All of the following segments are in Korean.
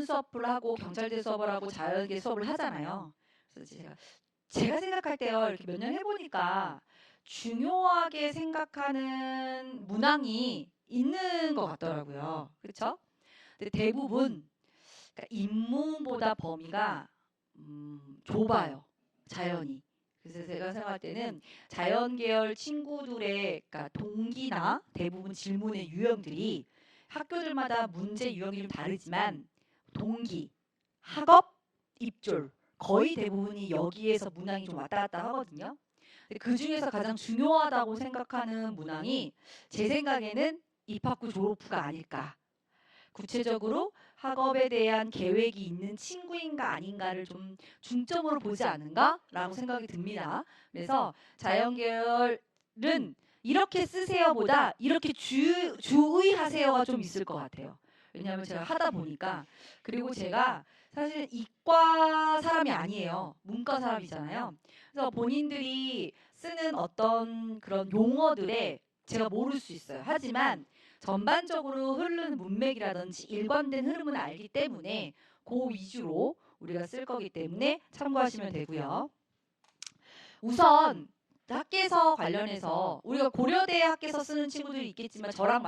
인문 수업을 하고 경찰대 수업을 하고 자연계 수업을 하잖아요. 그래서 제가 생각할 때요, 이렇게 몇 년 해보니까 중요하게 생각하는 문항이 있는 것 같더라고요. 그렇죠? 근데 대부분 그러니까 인문보다 범위가 좁아요. 자연이. 그래서 제가 생각할 때는 자연 계열 친구들의 그러니까 동기나 대부분 질문의 유형들이 학교들마다 문제 유형이 좀 다르지만 동기, 학업, 입졸 거의 대부분이 여기에서 문항이 좀 왔다 갔다 하거든요. 근데 그 중에서 가장 중요하다고 생각하는 문항이 제 생각에는 입학 후 졸업 후가 아닐까. 구체적으로 학업에 대한 계획이 있는 친구인가 아닌가를 좀 중점으로 보지 않은가라고 생각이 듭니다. 그래서 자연계열은 이렇게 쓰세요보다 이렇게 주의하세요가 좀 있을 것 같아요. 왜냐하면 제가 하다 보니까 그리고 제가 사실 이과 사람이 아니에요. 문과 사람이잖아요. 그래서 본인들이 쓰는 어떤 그런 용어들에 제가 모를 수 있어요. 하지만 전반적으로 흐르는 문맥이라든지 일관된 흐름은 알기 때문에 그 위주로 우리가 쓸 거기 때문에 참고하시면 되고요. 우선 학계서 관련해서 우리가 고려대 학계서 쓰는 친구들이 있겠지만 저랑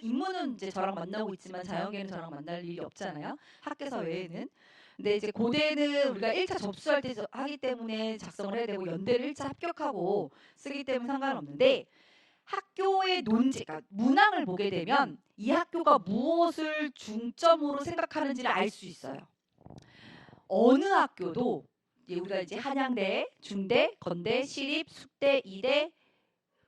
인문은 이제 저랑 만나고 있지만 자연계는 저랑 만날 일이 없잖아요. 학계서 외에는. 근데 이제 고대는 우리가 1차 접수할 때 하기 때문에 작성을 해야 되고 연대를 1차 합격하고 쓰기 때문에 상관없는데 학교의 논제, 그러니까 문항을 보게 되면 이 학교가 무엇을 중점으로 생각하는지를 알 수 있어요. 어느 학교도 우리가 이제 한양대, 중대, 건대, 시립, 숙대, 이대,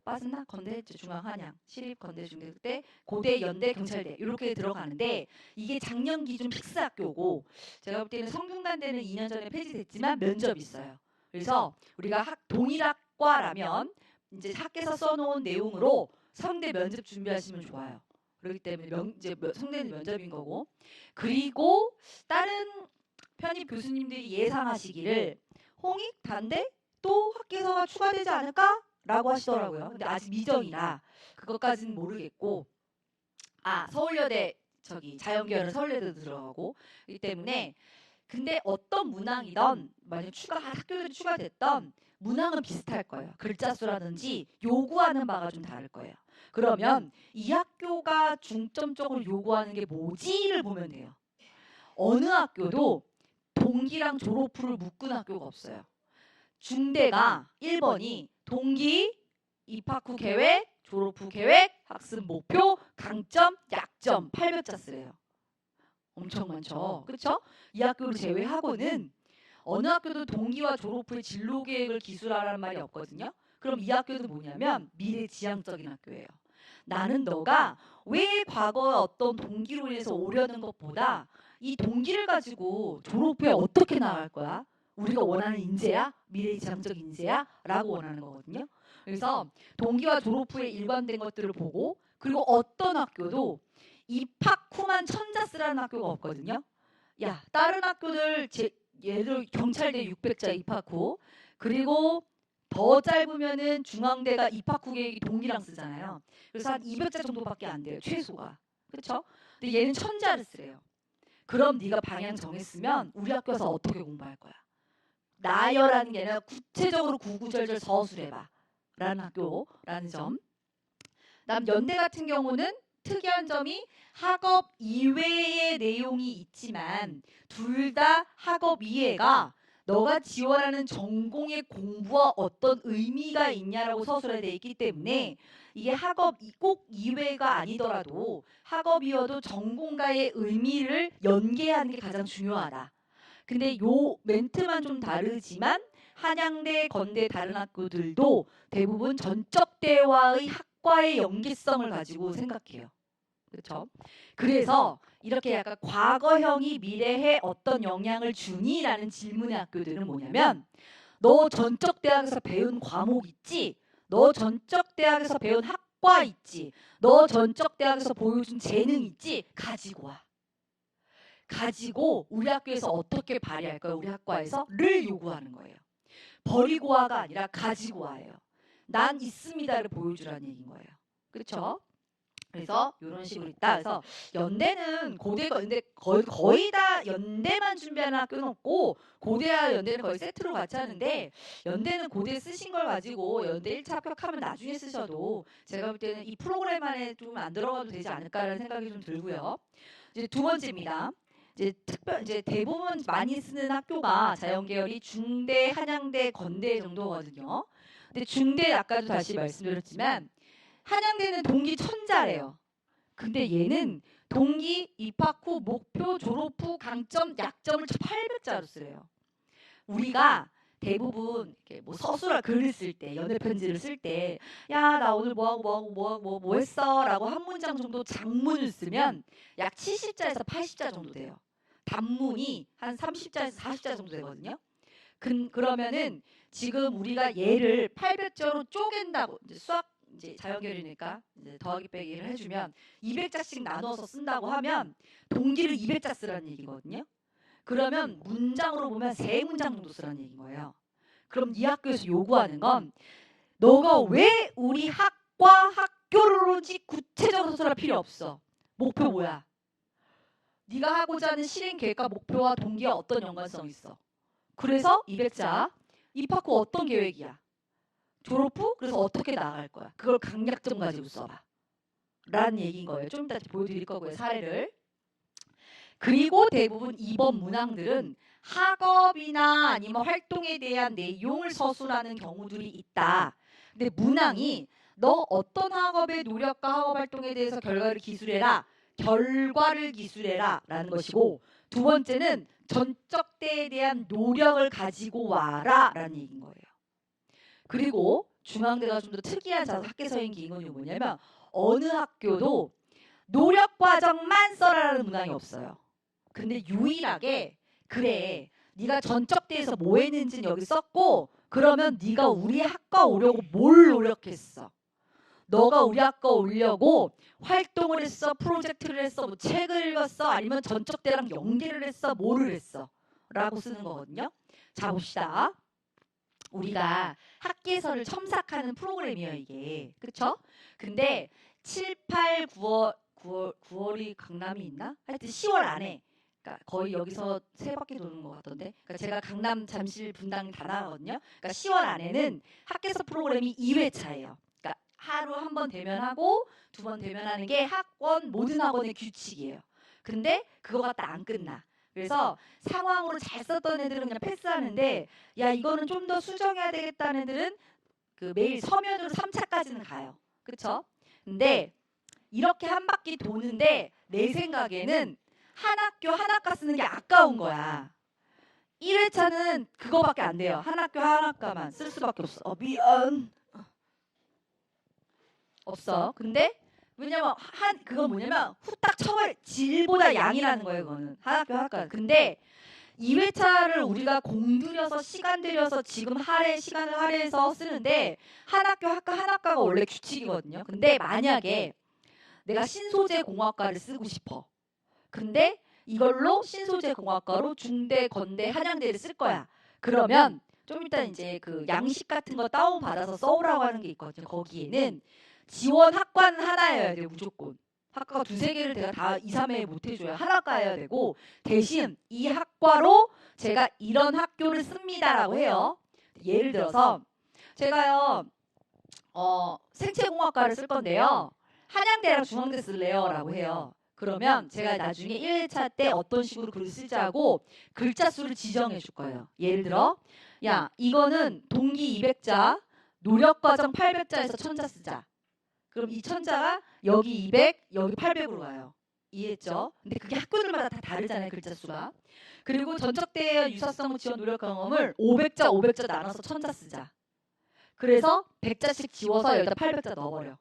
빠졌나? 건대, 중앙, 한양, 시립, 건대, 중대, 숙대, 고대, 연대, 경찰대 이렇게 들어가는데 이게 작년 기준 픽스 학교고 제가 볼 때는 성균관대는 2년 전에 폐지됐지만 면접이 있어요. 그래서 우리가 동일학과라면 이제 학교에서 써놓은 내용으로 성대 면접 준비하시면 좋아요. 그렇기 때문에 이제 성대는 면접인 거고 그리고 다른 편입 교수님들이 예상하시기를 홍익, 단대 또 학계서가 추가되지 않을까? 라고 하시더라고요. 근데 아직 미정이라 그것까지는 모르겠고 서울여대 자연계열은 서울여대도 들어가고 이 때문에 근데 어떤 문항이든 만약 학교들이 추가됐던 문항은 비슷할 거예요. 글자 수라든지 요구하는 바가 좀 다를 거예요. 그러면 이 학교가 중점적으로 요구하는 게 뭐지를 보면 돼요. 어느 학교도 동기랑 졸업 후를 묶은 학교가 없어요. 중대가 1번이 동기, 입학 후 계획, 졸업 후 계획, 학습 목표, 강점, 약점 800자 쓰래요. 엄청 많죠. 그렇죠? 이 학교를 제외하고는 어느 학교도 동기와 졸업 후의 진로 계획을 기술하라는 말이 없거든요. 그럼 이 학교도 뭐냐면 미래지향적인 학교예요. 나는 너가 왜 과거의 어떤 동기로 인해서 오려는 것보다 이 동기를 가지고 졸업 후에 어떻게 나갈 거야? 우리가 원하는 인재야? 미래지향적 인재야? 라고 원하는 거거든요. 그래서 동기와 졸업 후에 일관된 것들을 보고 그리고 어떤 학교도 입학 후만 천자 쓰라는 학교가 없거든요. 야, 다른 학교들 예를 경찰대 600자 입학 후 그리고 더 짧으면은 중앙대가 입학 후 계획이 동기랑 쓰잖아요. 그래서 한 200자 정도밖에 안 돼요. 최소가. 그렇죠? 근데 얘는 천자를 쓰래요. 그럼 네가 방향 정했으면 우리 학교에서 어떻게 공부할 거야? 나열하는 게 아니라 구체적으로 구구절절 서술해봐. 라는 학교라는 점. 다음 연대 같은 경우는 특이한 점이 학업 이외의 내용이 있지만 둘 다 학업 이해가 너가 지원하는 전공의 공부와 어떤 의미가 있냐라고 서술에 돼 있기 때문에 이게 학업 꼭 이외가 아니더라도 학업이어도 전공과의 의미를 연계하는 게 가장 중요하다. 근데 요 멘트만 좀 다르지만 한양대, 건대 다른 학교들도 대부분 전적대와의 학과의 연계성을 가지고 생각해요. 그렇죠? 그래서 이렇게 약간 과거형이 미래에 어떤 영향을 주니라는 질문의 학교들은 뭐냐면 너 전적대학에서 배운 과목 있지? 너 전적대학에서 배운 학과 있지? 너 전적대학에서 보여준 재능 있지? 가지고 와. 가지고 우리 학교에서 어떻게 발휘할 거예요? 우리 학과에서?를 요구하는 거예요. 버리고 와가 아니라 가지고 와예요. 난 있습니다를 보여주라는 얘기인 거예요. 그렇죠? 그래서 이런 식으로 있다. 그래서 연대는 고대가 근데 거의 다 연대만 준비하는 학교는 없고 고대와 연대는 거의 세트로 같이 하는데 연대는 고대 쓰신 걸 가지고 연대 1차 합격하면 나중에 쓰셔도 제가 볼 때는 이 프로그램 안에 좀 안 들어가도 되지 않을까라는 생각이 좀 들고요. 이제 두 번째입니다. 이제 대부분 많이 쓰는 학교가 자연계열이 중대, 한양대, 건대 정도거든요. 근데 중대 아까도 다시 말씀드렸지만 한양대는 동기 1000자래요. 근데 얘는 동기 입학 후 목표 졸업 후 강점 약점을 800자로 쓰래요. 우리가 대부분 이렇게 뭐 서술할 글을 쓸 때, 연애 편지를 쓸 때, 야, 나 오늘 뭐 했어라고 한 문장 정도 장문을 쓰면 약 70자에서 80자 정도 돼요. 단문이 한 30자에서 40자 정도 되거든요. 그러면은 지금 우리가 얘를 800자로 쪼갠다고 이제 수학 이제 자연계열이니까 이제 더하기 빼기를 해주면 200자씩 나눠서 쓴다고 하면 동기를 200자 쓰라는 얘기거든요. 그러면 문장으로 보면 3문장 정도 쓰라는 얘기인 거예요. 그럼 이 학교에서 요구하는 건 너가 왜 우리 학과 학교를 오지 구체적으로 서술할 필요 없어. 목표 뭐야? 네가 하고자 하는 실행 계획과 목표와 동기와 어떤 연관성이 있어. 그래서 200자 입학 후 어떤 계획이야? 졸업 후 그래서 어떻게 나아갈 거야? 그걸 강약점 가지고 써봐. 라는 얘기인 거예요. 좀 이따 보여드릴 거고요. 사례를. 그리고 대부분 이번 문항들은 학업이나 아니면 활동에 대한 내용을 서술하는 경우들이 있다. 근데 문항이 너 어떤 학업의 노력과 학업 활동에 대해서 결과를 기술해라. 결과를 기술해라 라는 것이고 두 번째는 전적대에 대한 노력을 가지고 와라 라는 얘기인 거예요. 그리고 중앙대가 좀 더 특이한 학계서인 기능이 뭐냐면 어느 학교도 노력 과정만 써라라는 문항이 없어요. 근데 유일하게 그래 네가 전적대에서 뭐 했는지는 여기 썼고 그러면 네가 우리 학과 오려고 뭘 노력했어? 너가 우리 학과 오려고 활동을 했어? 프로젝트를 했어? 뭐 책을 읽었어? 아니면 전적대랑 연계를 했어? 뭐를 했어? 라고 쓰는 거거든요. 자 봅시다. 우리가 학계서를 첨삭하는 프로그램이에요 이게. 그쵸? 근데 7, 8, 9월이 강남이 있나? 하여튼 10월 안에 그러니까 거의 여기서 3바퀴 도는 것 같던데. 그러니까 제가 강남, 잠실, 분당 다 나가거든요. 그러니까 10월 안에는 학계서 프로그램이 2회차예요. 그러니까 하루 한 번 대면하고 2번 대면하는 게 학원 모든 학원의 규칙이에요. 근데 그거 갖다 안 끝나. 그래서 상황으로 잘 썼던 애들은 그냥 패스하는데 야 이거는 좀 더 수정해야 되겠다는 애들은 그 매일 서면으로 3차까지는 가요. 그쵸? 근데 이렇게 한 바퀴 도는데 내 생각에는 한 학교 한 학과 쓰는 게 아까운 거야. 1회차는 그거밖에 안 돼요. 한 학교 한 학과만 쓸 수밖에 없어. 미안. 없어. 근데 왜냐면 그건 뭐냐면 후딱 처벌 질보다 양이라는 거예요. 그거는 한 학교 한 학과. 근데 2회차를 우리가 공들여서 시간 들여서 지금 시간을 할애해서 쓰는데 한 학교 한 학과가 원래 규칙이거든요. 근데 만약에 내가 신소재 공학과를 쓰고 싶어. 근데 이걸로 신소재 공학과로 중대, 건대, 한양대를 쓸 거야. 그러면 좀 이따 이제 그 양식 같은 거 다운 받아서 써오라고 하는 게 있거든요. 거기에는 지원 학과는 하나여야 돼요. 무조건. 학과가 2-3개를 내가 다 2-3회 못 해줘야 하나과여야 되고 대신 이 학과로 제가 이런 학교를 씁니다라고 해요. 예를 들어서 제가요 생체공학과를 쓸 건데요. 한양대랑 중앙대 쓸래요? 라고 해요. 그러면 제가 나중에 1회차 때 어떤 식으로 글을 쓰자고 글자 수를 지정해 줄 거예요. 예를 들어 야 이거는 동기 200자 노력과정 800자에서 1000자 쓰자. 그럼 이 1000자가 여기 200 여기 800으로 가요. 이해했죠? 근데 그게 학교들마다 다 다르잖아요. 글자 수가. 그리고 전적대 유사성 지원 노력 경험을 500자 500자 나눠서 1000자 쓰자. 그래서 100자씩 지워서 여기다 800자 넣어버려.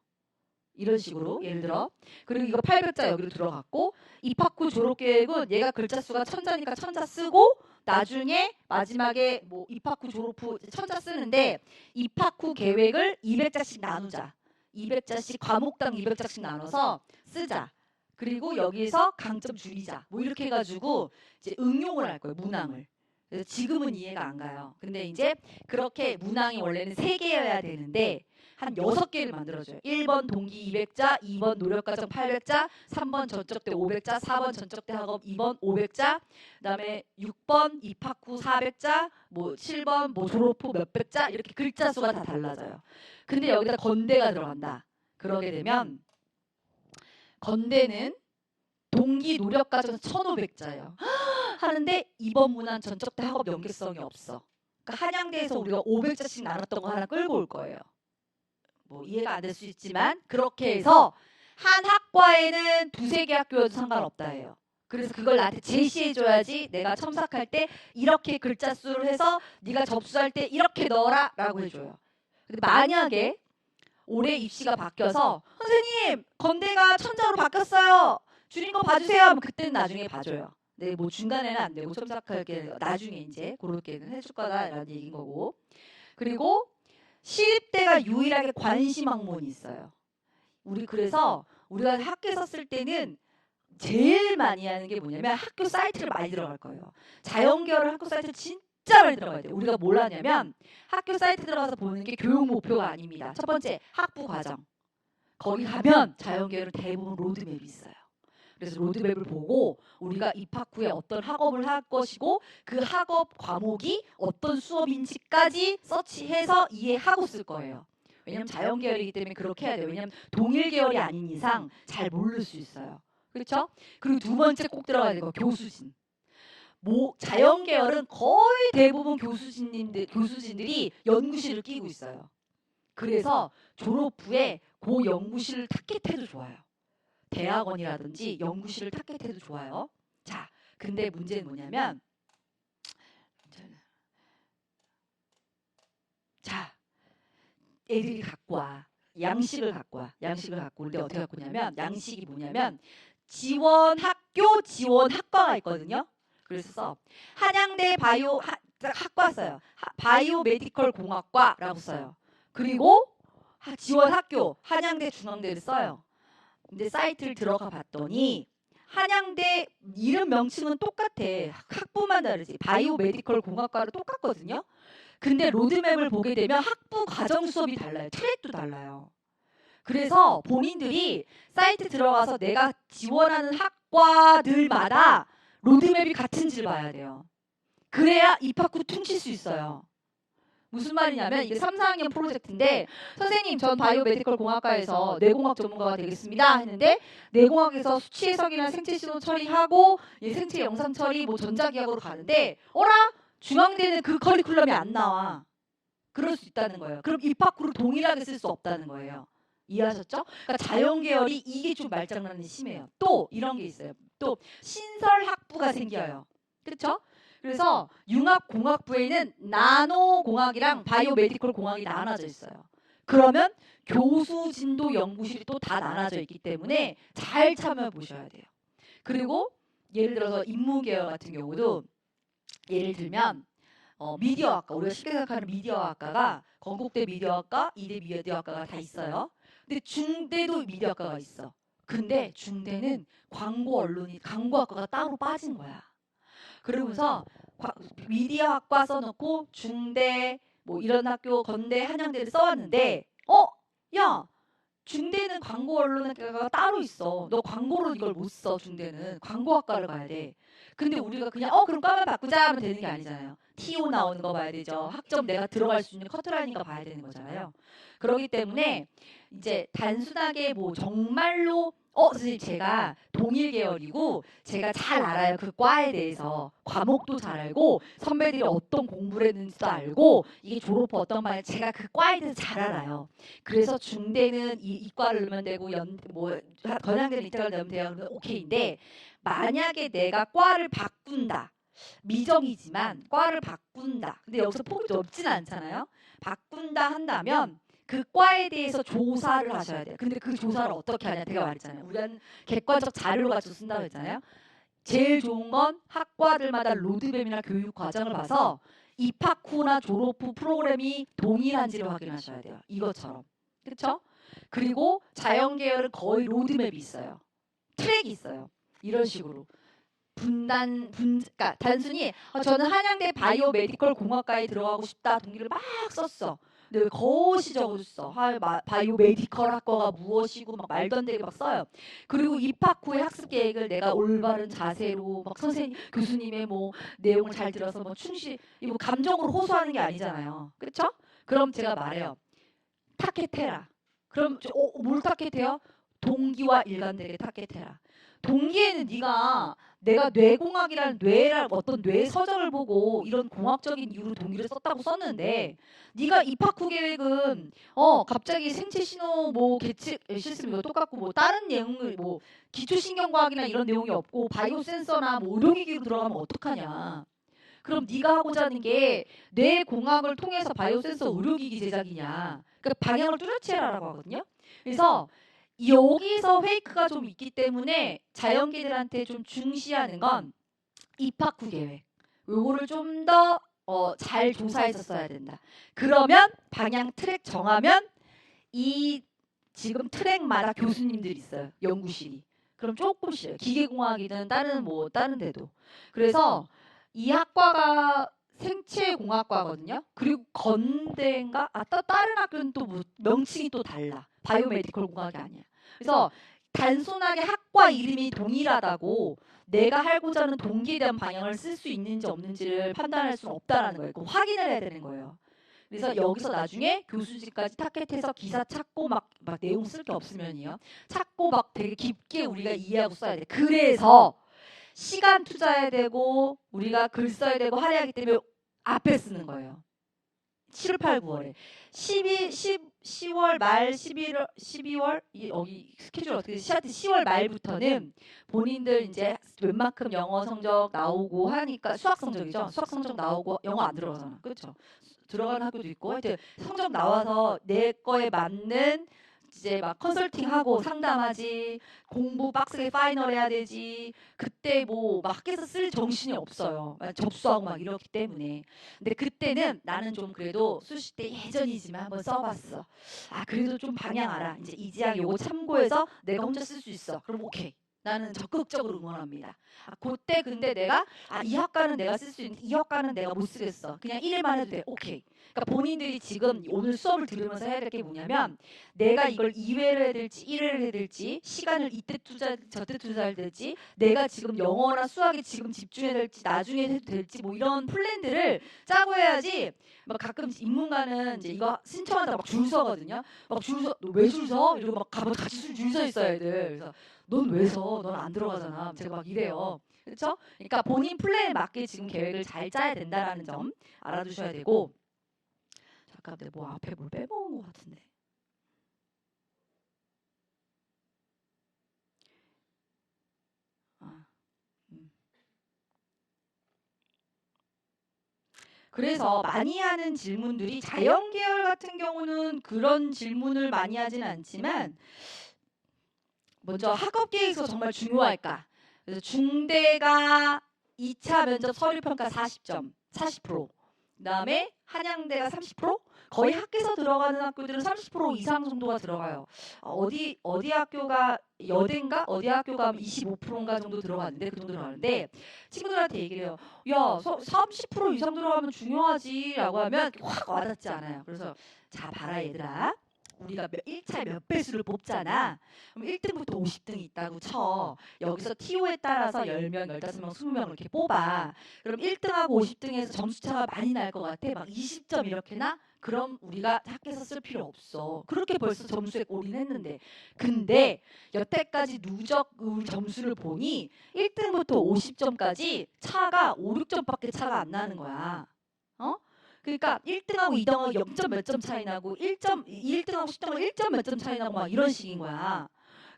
이런 식으로 예를 들어 그리고 이거 800자 여기로 들어갔고 입학 후 졸업 계획은 얘가 글자 수가 1000자니까 1000자 쓰고 나중에 마지막에 뭐 입학 후 졸업 후 1000자 쓰는데 입학 후 계획을 200자씩 나누자. 200자씩 과목당 200자씩 나눠서 쓰자. 그리고 여기서 강점 줄이자. 뭐 이렇게 해가지고 이제 응용을 할 거예요. 문항을. 그래서 지금은 이해가 안 가요. 근데 이제 그렇게 문항이 원래는 3개여야 되는데 한 6개를 만들어줘요. 1번 동기 200자, 2번 노력과정 800자, 3번 전적대 500자, 4번 전적대 학업 2번 500자, 그다음에 6번 입학 후 400자, 뭐 7번 뭐 졸업 후 몇백 자 이렇게 글자 수가 다 달라져요. 근데 여기다 건대가 들어간다. 그러게 되면 건대는 동기 노력과정 1500자예요. 하는데 이번 문항 전적대 학업 연계성이 없어. 그러니까 한양대에서 우리가 500자씩 나눴던 거 하나 끌고 올 거예요. 뭐 이해가 안 될 수 있지만 그렇게 해서 한 학과에는 2-3개 학교여도 상관없다 해요. 그래서 그걸 나한테 제시해줘야지 내가 첨삭할 때 이렇게 글자 수를 해서 네가 접수할 때 이렇게 넣어라 라고 해줘요. 근데 만약에 올해 입시가 바뀌어서 선생님 건대가 천자로 바뀌었어요. 줄인 거 봐주세요 하면 그때는 나중에 봐줘요. 네, 뭐 중간에는 안 되고 첨삭하게 나중에 이제 그렇게는 해줄 거다라는 얘기인 거고. 그리고 시립대가 유일하게 관심 학문이 있어요. 우리 그래서 우리가 학교에 썼을 때는 제일 많이 하는 게 뭐냐면 학교 사이트를 많이 들어갈 거예요. 자연계열 학교 사이트 진짜 많이 들어가야 돼요. 우리가 뭘 하냐면 학교 사이트 들어가서 보는 게 교육 목표가 아닙니다. 첫 번째 학부 과정. 거기 가면 자연계열은 대부분 로드맵이 있어요. 그래서 로드맵을 보고 우리가 입학 후에 어떤 학업을 할 것이고 그 학업 과목이 어떤 수업인지까지 서치해서 이해하고 쓸 거예요. 왜냐하면 자연계열이기 때문에 그렇게 해야 돼요. 왜냐하면 동일계열이 아닌 이상 잘 모를 수 있어요. 그렇죠? 그리고 두 번째 꼭 들어가야 되는 거 교수진. 자연계열은 거의 대부분 교수진들이 연구실을 끼고 있어요. 그래서 졸업 후에 그 연구실을 타겟해도 좋아요. 대학원이라든지 연구실을 타겟해도 좋아요. 자, 근데 문제는 뭐냐면 자, 애들이 갖고 와. 양식을 갖고 와. 양식을 갖고 올 때 어떻게 갖고 오냐면 양식이 뭐냐면 지원 학교, 지원 학과가 있거든요. 그래서 한양대 바이오 학과 써요. 바이오 메디컬 공학과라고 써요. 그리고 지원 학교 한양대 중앙대를 써요. 근데 사이트를 들어가 봤더니 한양대 이름 명칭은 똑같아. 학부만 다르지. 바이오 메디컬 공학과로 똑같거든요. 근데 로드맵을 보게 되면 학부 과정 수업이 달라요. 트랙도 달라요. 그래서 본인들이 사이트 들어가서 내가 지원하는 학과들마다 로드맵이 같은지를 봐야 돼요. 그래야 입학 후 퉁칠 수 있어요. 무슨 말이냐면 이게 3, 4학년 프로젝트인데 선생님 전 바이오메디컬 공학과에서 뇌공학 전문가가 되겠습니다 했는데 뇌공학에서 수치 해석이나 생체 신호 처리하고 생체 영상 처리 뭐 전자기학으로 가는데 어라? 중앙대는 그 커리큘럼이 안 나와. 그럴 수 있다는 거예요. 그럼 입학 후로 동일하게 쓸 수 없다는 거예요. 이해하셨죠? 그러니까 자연계열이 이게 좀 말장난이 심해요. 또 이런 게 있어요. 또 신설학부가 생겨요. 그렇죠? 그래서 융합공학부에는 나노공학이랑 바이오메디컬 공학이 나눠져 있어요. 그러면 교수 진도 연구실이 또 다 나눠져 있기 때문에 잘 참여 보셔야 돼요. 그리고 예를 들어서 인문계열 같은 경우도 예를 들면 미디어학과 우리가 쉽게 생각하는 미디어학과가 건국대 미디어학과, 이대 미디어학과가 다 있어요. 근데 중대도 미디어학과가 있어. 근데 중대는 광고학과가 따로 빠진 거야. 그러면서 미디어학과 써놓고 중대 뭐 이런 학교 건대 한양대를 써왔는데 야 중대는 광고 언론학과가 따로 있어. 너 광고로 이걸 못 써. 중대는 광고학과를 가야 돼. 근데 우리가 그냥 그럼 과만 바꾸자 하면 되는 게 아니잖아요. TO 나오는 거 봐야 되죠. 학점 내가 들어갈 수 있는 커트라인인가 봐야 되는 거잖아요. 그렇기 때문에 이제 단순하게 뭐 정말로 선생님 제가 동일 계열이고 제가 잘 알아요. 그 과에 대해서 과목도 잘 알고 선배들이 어떤 공부를 했는지도 알고 이게 졸업 후 어떤 반에 제가 그 과에 대해서 잘 알아요. 그래서 중대는 이과를 넣으면 되고 건양대는 이과를 넣으면 돼요. 그러면 오케이인데 만약에 내가 과를 바꾼다. 미정이지만 과를 바꾼다. 근데 여기서 폭이 넓지는 않잖아요. 바꾼다 한다면 그 과에 대해서 조사를 하셔야 돼요. 근데 그 조사를 어떻게 하냐 제가 말했잖아요. 우리는 객관적 자료를 가지고 쓴다고 했잖아요. 제일 좋은 건 학과들마다 로드맵이나 교육 과정을 봐서 입학 후나 졸업 후 프로그램이 동일한지를 확인하셔야 돼요. 이것처럼. 그렇죠? 그리고 자연계열은 거의 로드맵이 있어요. 트랙이 있어요. 이런 식으로. 그러니까 단순히 저는 한양대 바이오 메디컬 공학과에 들어가고 싶다 동기를 막 썼어. 근데 왜 거시 적어줬어. 바이오 메디컬 학과가 무엇이고 막 말도 안 되게 막 써요. 그리고 입학 후에 학습 계획을 내가 올바른 자세로 막 선생님 교수님의 뭐 내용을 잘 들어서 뭐 충실 이거 감정으로 호소하는 게 아니잖아요. 그렇죠? 그럼 제가 말해요. 타겟해라. 그럼 뭘 타겟해요? 동기와 일관되게 타겟해라. 동기에는 네가 내가 뇌공학이라는 뇌를 어떤 뇌 서적을 보고 이런 공학적인 이유로 동기를 썼다고 썼는데 네가 입학 후 계획은 갑자기 생체 신호 뭐 계측 시스템 이거 똑같고 뭐 다른 내용을 뭐 기초신경과학이나 이런 내용이 없고 바이오 센서나 뭐 의료기기로 들어가면 어떡하냐. 그럼 네가 하고자 하는 게 뇌공학을 통해서 바이오센서 의료기기 제작이냐. 그러니까 방향을 뚜렷이 해라라고 하거든요. 그래서 여기서 페이크가 좀 있기 때문에 자연계들한테 좀 중시하는 건 입학 후 계획. 요거를 좀 더 잘 조사해서 써야 된다. 그러면 방향 트랙 정하면 이 지금 트랙마다 교수님들이 있어요. 연구실이. 그럼 조금씩 기계공학이든 다른 데도. 그래서 이 학과가 생체공학과거든요. 그리고 건대인가? 다른 학교는 또 뭐 명칭이 또 달라. 바이오메디컬 공학이 아니야. 그래서 단순하게 학과 이름이 동일하다고 내가 하고자 하는 동기에 대한 방향을 쓸 수 있는지 없는지를 판단할 수는 없다라는 거예요. 그거 확인을 해야 되는 거예요. 그래서 여기서 나중에 교수직까지 타겟해서 기사 찾고 막 내용 쓸 게 없으면이요. 찾고 막 되게 깊게 우리가 이해하고 써야 돼. 그래서 시간 투자해야 되고 우리가 글 써야 되고 하려 하기 때문에 앞에 쓰는 거예요. 7월, 8, 9월에 10월 말 12월 여기 스케줄 어떻게 하여튼 10월 말부터는 본인들 이제 웬만큼 영어 성적 나오고 하니까 수학 성적이죠. 수학 성적 나오고 영어 안 들어가잖아. 그렇죠? 들어가는 학교도 있고 하여튼 성적 나와서 내 거에 맞는 이제 막 컨설팅하고 상담하지 공부 빡세게 파이널 해야 되지 그때 뭐 막 학교에서 쓸 정신이 없어요. 접수하고 막 이렇기 때문에. 근데 그때는 나는 좀 그래도 수시 때 예전이지만 한번 써봤어. 아 그래도 좀 방향 알아. 이제 이지학 요거 참고해서 내가 혼자 쓸 수 있어. 그럼 오케이. 나는 적극적으로 응원합니다. 그때 근데 내가 이 학과는 내가 쓸 수 있는데 이 학과는 내가 못 쓰겠어. 그냥 1일만 해도 돼. 오케이. 그러니까 본인들이 지금 오늘 수업을 들으면서 해야 될 게 뭐냐면 내가 이걸 2회를 해야 될지 1회를 해야 될지 시간을 이때 투자 저때 투자해야 될지 내가 지금 영어나 수학에 지금 집중해야 될지 나중에 해도 될지 뭐 이런 플랜들을 짜고 해야지 막 가끔 인문가는 이제 이거 신청한다고 막 줄 서거든요. 막 줄 서, 너 왜 줄 서? 이러고 막 가면 같이 줄 서 있어야 돼. 그래서 넌 왜 서? 넌 안 들어가잖아. 제가 막 이래요. 그렇죠? 그러니까 본인 플랜에 맞게 지금 계획을 잘 짜야 된다라는 점 알아두셔야 되고 잠깐 내가 뭐 앞에 뭘 빼먹은 것 같은데. 아, 음. 그래서 많이 하는 질문들이 자연 계열 같은 경우는 그런 질문을 많이 하지는 않지만 먼저 학업 계획서 정말 중요할까? 그래서 중대가 2차 면접 서류 평가 40점, 40%. 그다음에 한양대가 30%? 거의 학교에서 들어가는 학교들은 30% 이상 정도가 들어가요. 어디 학교가 여대인가 어디 학교가 25%인가 정도 들어가는데 그 정도 들어가는데 친구들한테 얘기를 해요. 야, 30% 이상 들어가면 중요하지라고 하면 확 와닿지 않아요. 그래서 자 봐라 얘들아. 우리가 1차 몇 배수를 뽑잖아. 그럼 1등부터 50등이 있다고 쳐. 여기서 TO에 따라서 10명, 15명, 20명 이렇게 뽑아. 그럼 1등하고 50등에서 점수 차가 많이 날 것 같아. 막 20점 이렇게 나? 그럼 우리가 학교에서 쓸 필요 없어. 그렇게 벌써 점수에 올인했는데. 근데 여태까지 누적 점수를 보니 1등부터 50점까지 차가 5, 6점밖에 차가 안 나는 거야. 어? 그러니까 1등하고 2등하고 0점 몇 점 차이 나고 1등하고 10등하고 1점 몇 점 차이 나고 막 이런 식인 거야.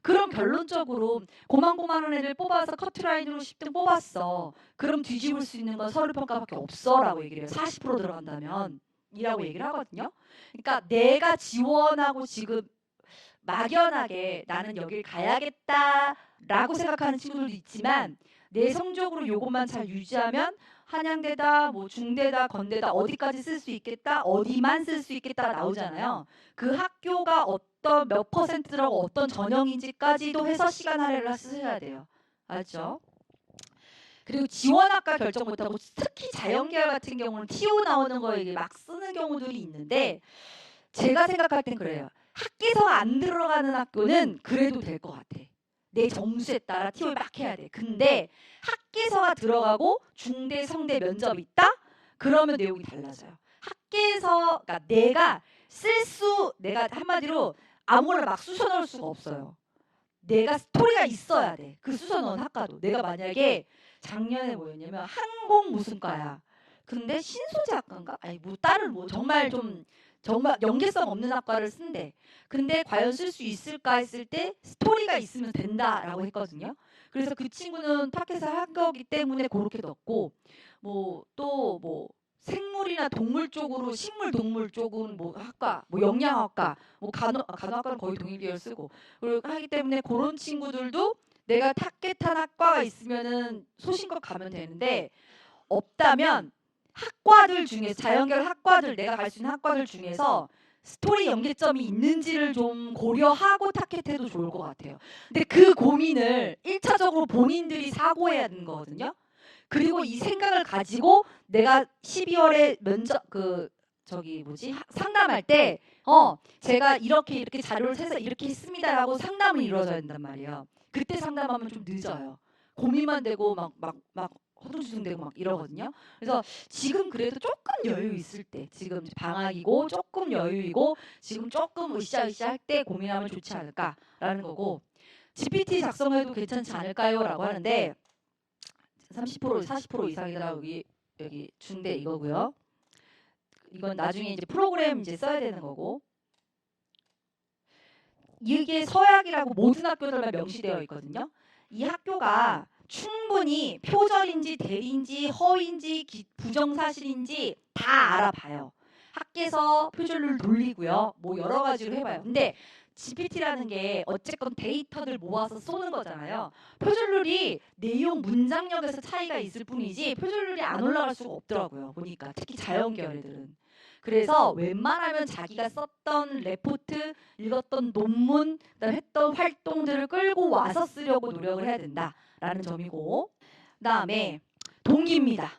그럼 결론적으로 고만고만한 애들 뽑아서 커트라인으로 10등 뽑았어. 그럼 뒤집을 수 있는 건 서류평가밖에 없어라고 얘기를 해요. 40% 들어간다면 이라고 얘기를 하거든요. 그러니까 내가 지원하고 지금 막연하게 나는 여길 가야겠다라고 생각하는 친구들도 있지만 내 성적으로 요것만 잘 유지하면 한양대다, 뭐 중대다, 건대다 어디까지 쓸 수 있겠다, 어디만 쓸 수 있겠다 나오잖아요. 그 학교가 어떤 몇 퍼센트라고 어떤 전형인지까지도 해서 시간 할애를 쓰셔야 돼요. 알죠? 그리고 지원학과 결정 못하고 특히 자연계열 같은 경우는 TO 나오는 거에 막 쓰는 경우들이 있는데 제가 생각할 땐 그래요. 학계서가 안 들어가는 학교는 그래도 될 것 같아. 내 점수에 따라 TO를 막 해야 돼. 근데 학계서가 들어가고 중대, 성대 면접이 있다? 그러면 내용이 달라져요. 학계서, 그러니까 내가 한마디로 아무거나 막 쑤셔 넣을 수가 없어요. 내가 스토리가 있어야 돼. 그 쑤셔 넣은 학과도. 내가 만약에 작년에 뭐였냐면 항공 무슨 과야. 근데 신소재학과인가? 아니 뭐 다른 뭐 정말 연계성 없는 학과를 쓴대. 근데 과연 쓸 수 있을까 했을 때 스토리가 있으면 된다라고 했거든요. 그래서 그 친구는 타켓을 한 거기 때문에 그렇게 넣었고 뭐 또 뭐 생물이나 동물 쪽으로 식물 동물 쪽은 뭐 학과 뭐 영양학과 뭐 간호학과는 거의 동일 계열 쓰고 그리고 하기 때문에 그런 친구들도 내가 타겟한 학과가 있으면은 소신껏 가면 되는데 없다면 학과들 중에 자연계열 학과들 내가 갈 수 있는 학과들 중에서 스토리 연계점이 있는지를 좀 고려하고 타겟해도 좋을 것 같아요. 근데 그 고민을 1차적으로 본인들이 사고해야 하는 거거든요. 그리고 이 생각을 가지고 내가 12월에 면접 상담할 때 제가 이렇게 자료를 세서 이렇게 했습니다라고 상담은 이루어져야 된단 말이에요. 그때 상담하면 좀 늦어요. 고민만 되고 막 허둥지둥대고 막 이러거든요. 그래서 지금 그래도 조금 여유 있을 때, 지금 방학이고 조금 여유이고 지금 조금 으쌰으쌰 할 때 고민하면 좋지 않을까라는 거고 GPT 작성해도 괜찮지 않을까요?라고 하는데 30% 40% 이상이다 여기 준대 이거고요. 이건 나중에 이제 프로그램 이제 써야 되는 거고 이게 서약이라고 모든 학교들만 명시되어 있거든요. 이 학교가 충분히 표절인지 대리인지 허위인지 부정사실인지 다 알아봐요. 학계서 표절률 돌리고요. 뭐 여러 가지로 해봐요. 근데 GPT라는 게 어쨌건 데이터들 모아서 쏘는 거잖아요. 표절률이 내용 문장력에서 차이가 있을 뿐이지 표절률이 안 올라갈 수가 없더라고요. 보니까 특히 자연계열 애들은. 그래서 웬만하면 자기가 썼던 레포트, 읽었던 논문, 그다음에 했던 활동들을 끌고 와서 쓰려고 노력을 해야 된다라는 점이고 그다음에 동기입니다.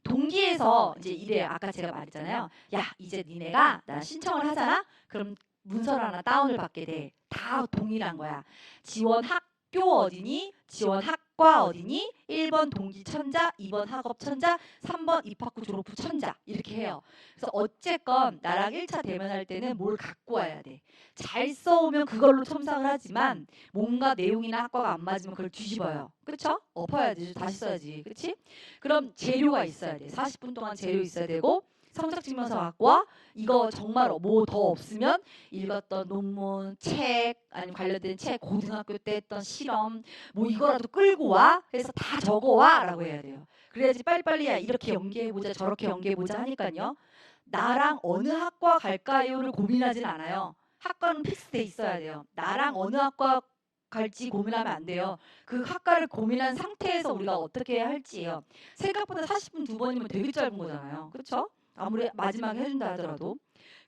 동기에서 이제 이래요. 아까 제가 말했잖아요. 야 이제 니네가 나 신청을 하잖아. 그럼 문서를 하나 다운을 받게 돼. 다 동일한 거야. 지원 학교 어디니? 지원 학과 어디니? 1번 동기 천자, 2번 학업 천자, 3번 입학 후 졸업 후 천자 이렇게 해요. 그래서 어쨌건 나랑 1차 대면할 때는 뭘 갖고 와야 돼. 잘 써오면 그걸로 첨삭을 하지만 뭔가 내용이나 학과가 안 맞으면 그걸 뒤집어요. 그렇죠? 엎어야지. 다시 써야지. 그렇지? 그럼 재료가 있어야 돼. 40분 동안 재료 있어야 되고 성적 증명서 갖고 와. 이거 정말 뭐 더 없으면 읽었던 논문, 책, 아니면 관련된 책, 고등학교 때 했던 실험 뭐 이거라도 끌고 와. 해서 다 적어와라고 해야 돼요. 그래야지 빨리빨리 야 이렇게 연계해보자 저렇게 연계해보자 하니까요. 나랑 어느 학과 갈까요를 고민하진 않아요. 학과는 픽스돼 있어야 돼요. 나랑 어느 학과 갈지 고민하면 안 돼요. 그 학과를 고민한 상태에서 우리가 어떻게 해야 할지예요. 생각보다 40분 두 번이면 되게 짧은 거잖아요. 그렇죠? 아무리 마지막에 해준다 하더라도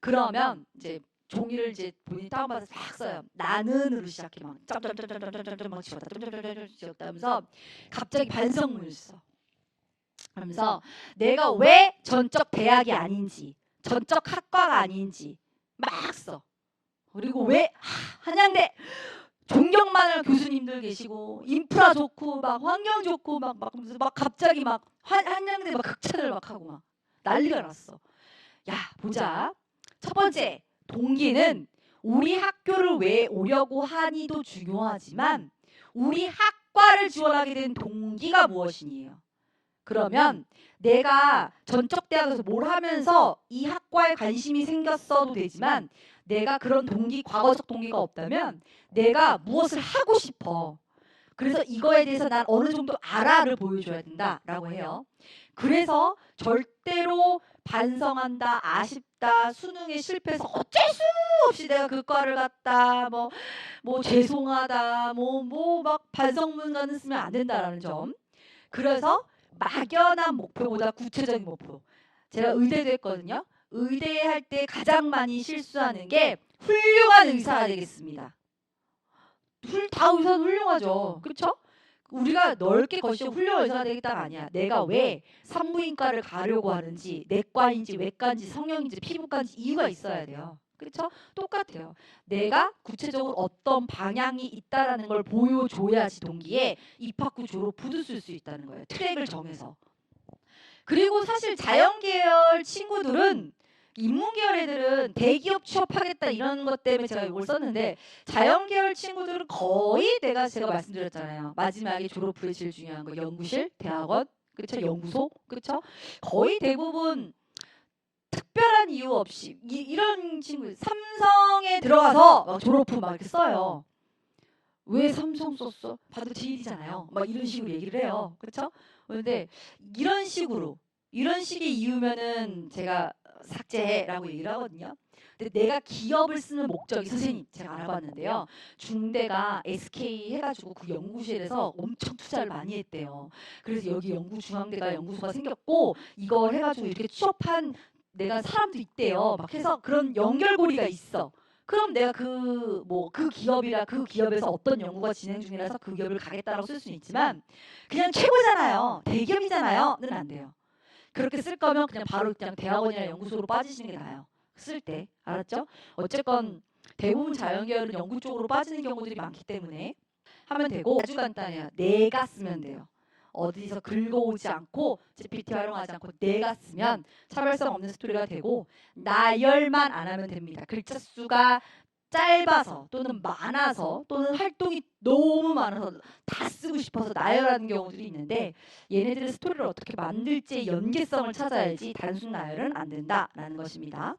그러면 이제 종이를 이제 본인이 다운받아서 막 써요. 나는으로 시작해 막 점점점점점점점 막 지웠다 점점점점 지웠다 하면서 갑자기 반성문을 써. 그러면서 내가 왜 전적 대학이 아닌지 전적 학과가 아닌지 막 써. 그리고 왜 한양대 존경만한 교수님들 계시고 인프라 좋고 막 환경 좋고 막 갑자기 막 한양대 막 극찬을 막 하고 막 난리가 났어. 야 보자. 첫 번째 동기는 우리 학교를 왜 오려고 하니도 중요하지만 우리 학과를 지원하게 된 동기가 무엇이니요. 그러면 내가 전적 대학에서 뭘 하면서 이 학과에 관심이 생겼어도 되지만 내가 그런 동기, 과거적 동기가 없다면 내가 무엇을 하고 싶어. 그래서 이거에 대해서 난 어느 정도 알아를 보여줘야 된다라고 해요. 그래서 절대로 반성한다, 아쉽다, 수능에 실패해서 어쩔 수 없이 내가 그 과를 갔다, 뭐 죄송하다, 막 반성문가는 쓰면 안 된다라는 점. 그래서 막연한 목표보다 구체적인 목표. 제가 의대도 했거든요. 의대 할 때 가장 많이 실수하는 게 훌륭한 의사가 되겠습니다. 다 의사는 훌륭하죠. 그렇죠? 우리가 넓게 거시고 훌륭한 의사가 되겠다가 아니야. 내가 왜 산부인과를 가려고 하는지, 내과인지 외과인지 성형인지 피부과인지 이유가 있어야 돼요. 그렇죠? 똑같아요. 내가 구체적으로 어떤 방향이 있다라는 걸 보여줘야지 동기에 입학 후 졸업 후도 쓸 수 있다는 거예요. 트랙을 정해서. 그리고 사실 자연계열 친구들은 인문계열 애들은 대기업 취업하겠다 이런 것 때문에 제가 이걸 썼는데 자연계열 친구들은 거의 제가 말씀드렸잖아요. 마지막에 졸업 후에 제일 중요한 거 연구실, 대학원, 그렇죠? 연구소, 그렇죠? 거의 대부분 특별한 이유 없이 이런 친구 삼성에 들어가서 막 졸업 후 막 이렇게 써요. 왜 삼성 썼어? 봐도 제일이잖아요. 막 이런 식으로 얘기를 해요. 그렇죠? 그런데 이런 식의 이유면은 제가 삭제해라고 얘기를 하거든요. 근데 내가 기업을 쓰는 목적이 선생님 제가 알아봤는데요. 중대가 SK 해가지고 그 연구실에서 엄청 투자를 많이 했대요. 그래서 여기 연구중앙대가 연구소가 생겼고 이걸 해가지고 이렇게 취업한 내가 사람도 있대요. 막 해서 그런 연결고리가 있어. 그럼 내가 그 기업이라 그 기업에서 어떤 연구가 진행 중이라서 그 기업을 가겠다라고 쓸 수는 있지만 그냥 최고잖아요. 대기업이잖아요.는 안 돼요. 그렇게 쓸 거면 그냥 바로 그냥 대학원이나 연구소로 빠지시는 게 나아요. 쓸 때. 알았죠? 어쨌건 대부분 자연계열은 연구 쪽으로 빠지는 경우들이 많기 때문에 하면 되고 아주 간단해요. 내가 쓰면 돼요. 어디서 긁어오지 않고 GPT 활용하지 않고 내가 쓰면 차별성 없는 스토리가 되고 나열만 안 하면 됩니다. 글자 수가 짧아서 또는 많아서 또는 활동이 너무 많아서 다 쓰고 싶어서 나열하는 경우들이 있는데 얘네들의 스토리를 어떻게 만들지의 연계성을 찾아야지 단순 나열은 안 된다라는 것입니다.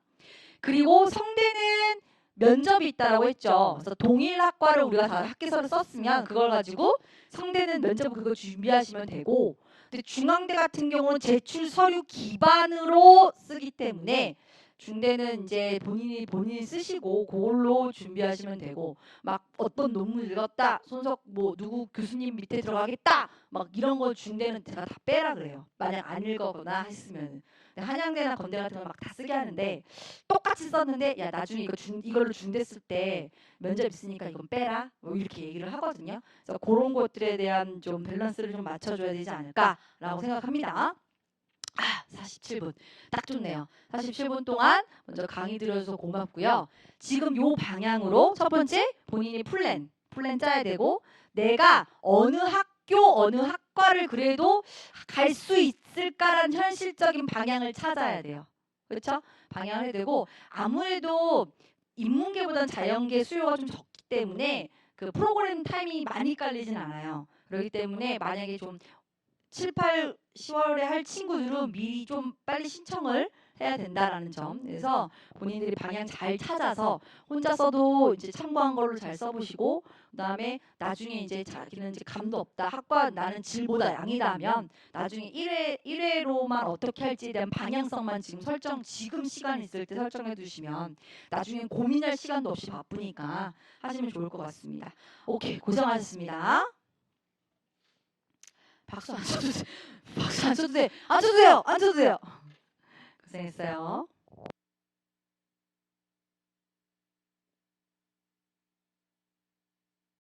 그리고 성대는 면접이 있다라고 했죠. 그래서 동일 학과를 우리가 다 학계서를 썼으면 그걸 가지고 성대는 면접 그거 준비하시면 되고 근데 중앙대 같은 경우는 제출 서류 기반으로 쓰기 때문에 중대는 이제 본인이 쓰시고 그걸로 준비하시면 되고 막 어떤 논문 읽었다 손석 뭐 누구 교수님 밑에 들어가겠다 막 이런 거 중대는 제가 다 빼라 그래요. 만약 안 읽었거나 했으면 한양대나 건대 같은 거 막 다 쓰게 하는데 똑같이 썼는데 야 나중에 이걸로 중대 쓸 때 면접 있으니까 이건 빼라 뭐 이렇게 얘기를 하거든요. 그래서 그런 것들에 대한 좀 밸런스를 좀 맞춰줘야 되지 않을까라고 생각합니다. 47분 딱 좋네요. 47분 동안 먼저 강의 들어줘서 고맙고요. 지금 요 방향으로 첫 번째 본인이 플랜 짜야 되고 내가 어느 학교 어느 학과를 그래도 갈 수 있을까라는 현실적인 방향을 찾아야 돼요. 그렇죠? 방향을 해야 되고 아무래도 인문계보다는 자연계 수요가 좀 적기 때문에 그 프로그램 타이밍이 많이 깔리진 않아요. 그렇기 때문에 만약에 좀 7, 8, 10월에 할 친구들은 미리 좀 빨리 신청을 해야 된다라는 점. 그래서 본인들이 방향 잘 찾아서 혼자 써도 이제 참고한 걸로 잘 써보시고 그다음에 나중에 이제 자기는 이제 감도 없다. 학과 나는 질보다 양이다 하면 나중에 1회로만 어떻게 할지에 대한 방향성만 지금 시간 있을 때 설정해 두시면 나중에 고민할 시간도 없이 바쁘니까 하시면 좋을 것 같습니다. 오케이, 고생하셨습니다. 박수 안 쳐도 돼. 박수 안 쳐도 돼. 안 쳐도 돼요. 안 쳐도 돼요. 고생했어요.